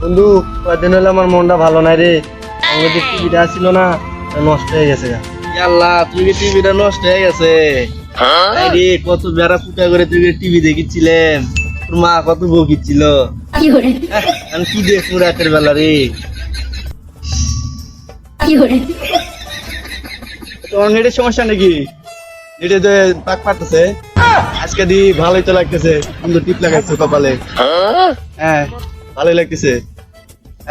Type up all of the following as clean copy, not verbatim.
বন্ধু কয়েকদিন হলো আমার মনটা ভালো নাই রে। আমার যে টিভিটা ছিল না নষ্ট হয়ে গেছে। আল্লাহ, তুই কি টিভিটা নষ্ট হয়ে গেছে? রে কত বেড়া ফুটা করে তুই টিভি দেখিছিলেন, তোর মা কত বকিছিল। আমি কি দেখবো রাতের বেলা রে? তোর নেটের সমস্যা নাকি? নেটে তো পাক পারতেছে। আজকে দি ভালোই তো লাগতেছে, সুন্দর টিপ লাগাইছো কপালে। হ্যাঁ ভালোই লাগতেছে।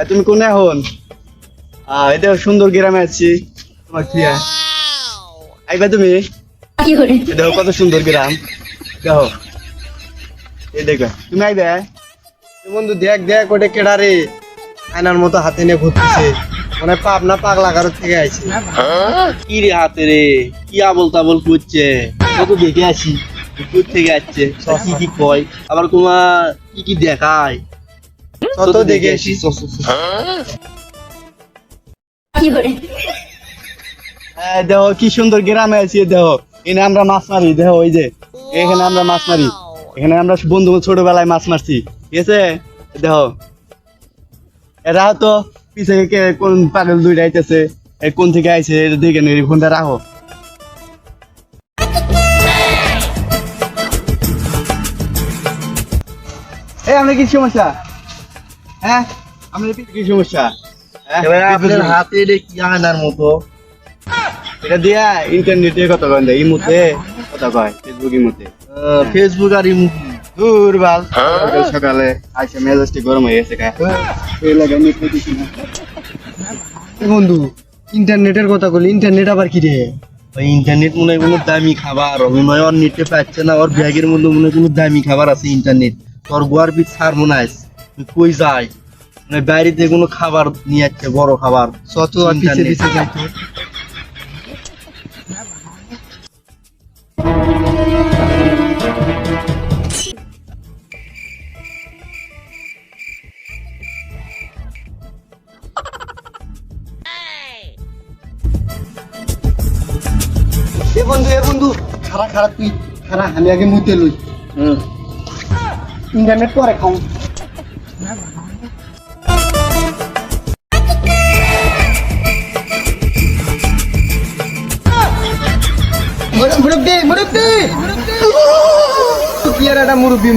তুমি কোনে এখন? এটা সুন্দর গ্রামে আছি তোমার প্রিয়া। আইবা তুমি? দেখো কত সুন্দর গ্রাম, দেখো এই দেখো তুমি আইবে। বন্ধু দেখ দেখ ওটা কেডা রে, আয়নার মতো হাতে নিয়ে ঘুরতেছে, মানে পাবনা পাগলা কারোর থেকে আইছে। কি রে হাতে রে, কি আবল তাবল করছে? কত দেখে আসি দূর থেকে আসছে, কি কি কয়, আবার তোমার কি কি দেখায়। কত দেখে আসি। দেখো কি সুন্দর গ্রামে আছি, দেখো এখানে আমরা মাছ মারি। দেখো ওই যে এখানে আমরা মাছ মারি, এখানে আমরা বন্ধু ছোটবেলায় মাছ মারছি, ঠিক আছে? দেখো এরা তো পিছে কোন পাগল দুইটা আইতেছে, কোন থেকে আইছে দেখে নি, ফোনটা রাখো। আমরা কি সমস্যা? হ্যাঁ আমাদের কি সমস্যা? আপনার হাতে রে কি আয়নার মতো। এটা দিয়া ইন্টারনেটে কথা কয় না, ইমুতে কথা কয়, ফেসবুকের মধ্যে। ফেসবুক আর ইমো দূর বাল, সকালে আইসা মেজাজটি গরম হয়ে গেছে। বন্ধু ইন্টারনেটের কথা বলি, ইন্টারনেট আবার কি রে? ইন্টারনেট মনে হয় কোনো দামি খাবার, অভিনয় ওর নেটে পাচ্ছে না, ওর ব্যাগের মধ্যে মনে হয় কোনো দামি খাবার আছে। ইন্টারনেট তোর গোয়ার পিছ ছাড় মনে হয় কই যায়, মানে বাইরে থেকে কোনো খাবার নিয়ে যাচ্ছে, বড় খাবার। শত পিছে পিছে যাইতো। এ বন্ধু খারা খারা, তুই খারা, আমি আগে মুতে লই। ইন্টারনেট পরে খাও।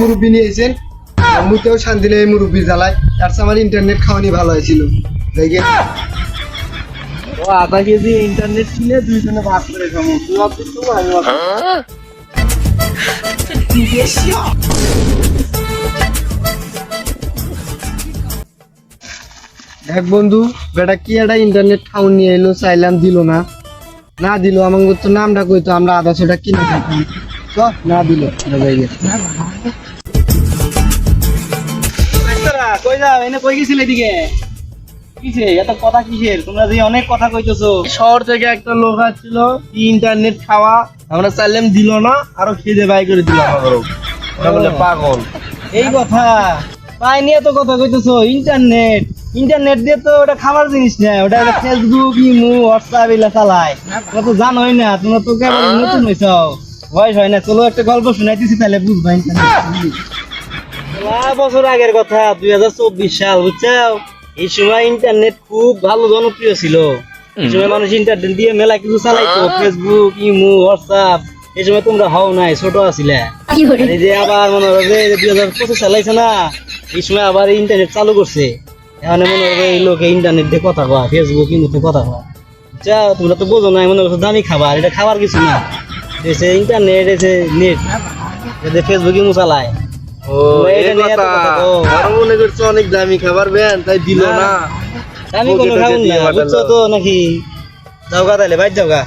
মুরব্বী নিয়ে এসেছেন, মুতেও শান্তি নেই মুরব্বী জ্বালায়। তার চেয়ে আমার ইন্টারনেট খাওয়ানি ভালো হয়েছিল। ও আধা কেজি ইন্টারনেট কিনে দুইজনে ভাগ করে খাবো। তুই ভাবছিস তো আমি দেখ বন্ধু, বেটা কি একটা ইন্টারনেট খাওয়ান নিয়ে এলো, চাইলাম দিল না। না দিল আমাকে তো নামটা কইতো, আমরা আধা ছোটা কিনে খাইতাম। না দিল কই যাও, এনে কই গেছিলে এদিকে? কিসে এত কথা কিসের? তোমরা যে অনেক কথা কইতেছো। শহর থেকে একটা লোক আসছিল, ইন্টারনেট খাওয়া, আমরা চাইলাম দিল না, আরো খিদে বাই করে দিল আমারও। ওরা বলে পাগল। এই কথা পাই নিয়ে তো কথা কইতেছো। ইন্টারনেট ইন্টারনেট দিয়ে তো ওটা খাবার জিনিস না, ওটা ফেসবুক, ইমো, হোয়াটসঅ্যাপ এগুলা চালায়। তোমরা তো জানোই না, তোমরা তো কেবল নতুন হইছো, বয়স হয় না। চলো একটা গল্প শুনাইতেছি, তাহলে বুঝবা। বছর আগের কথা, 2024 সাল, বুঝছো? এই সময় ইন্টারনেট খুব ভালো জনপ্রিয় ছিল। এই সময় মানুষ ইন্টারনেট দিয়ে মেলা কিছু চালাইতো, ফেসবুক, ইমো, হোয়াটসঅ্যাপ। এই সময় তোমরা হও নাই, ছোট আছিলে। এই যে আবার মনে হবে 2025 চালাইছে না, এই সময় আবার ইন্টারনেট চালু করছে। এখন মনে হবে এই লোকে ইন্টারনেট দিয়ে কথা কয়, ফেসবুক, ইমোতে কথা কয়। যাও, তোমরা তো বোঝো না, মনে করছো দামি খাবার। এটা খাবার কিছু না, এসে ইন্টারনেট, এসে নেট, ফেসবুক, ইমো চালায়। মনে করছো অনেক দামি খাবার বেন, তাই দিল না। আমি কোনো খাবো না, বুঝছো তো নাকি? যাও গা, তাহলে বাইর যাও গা।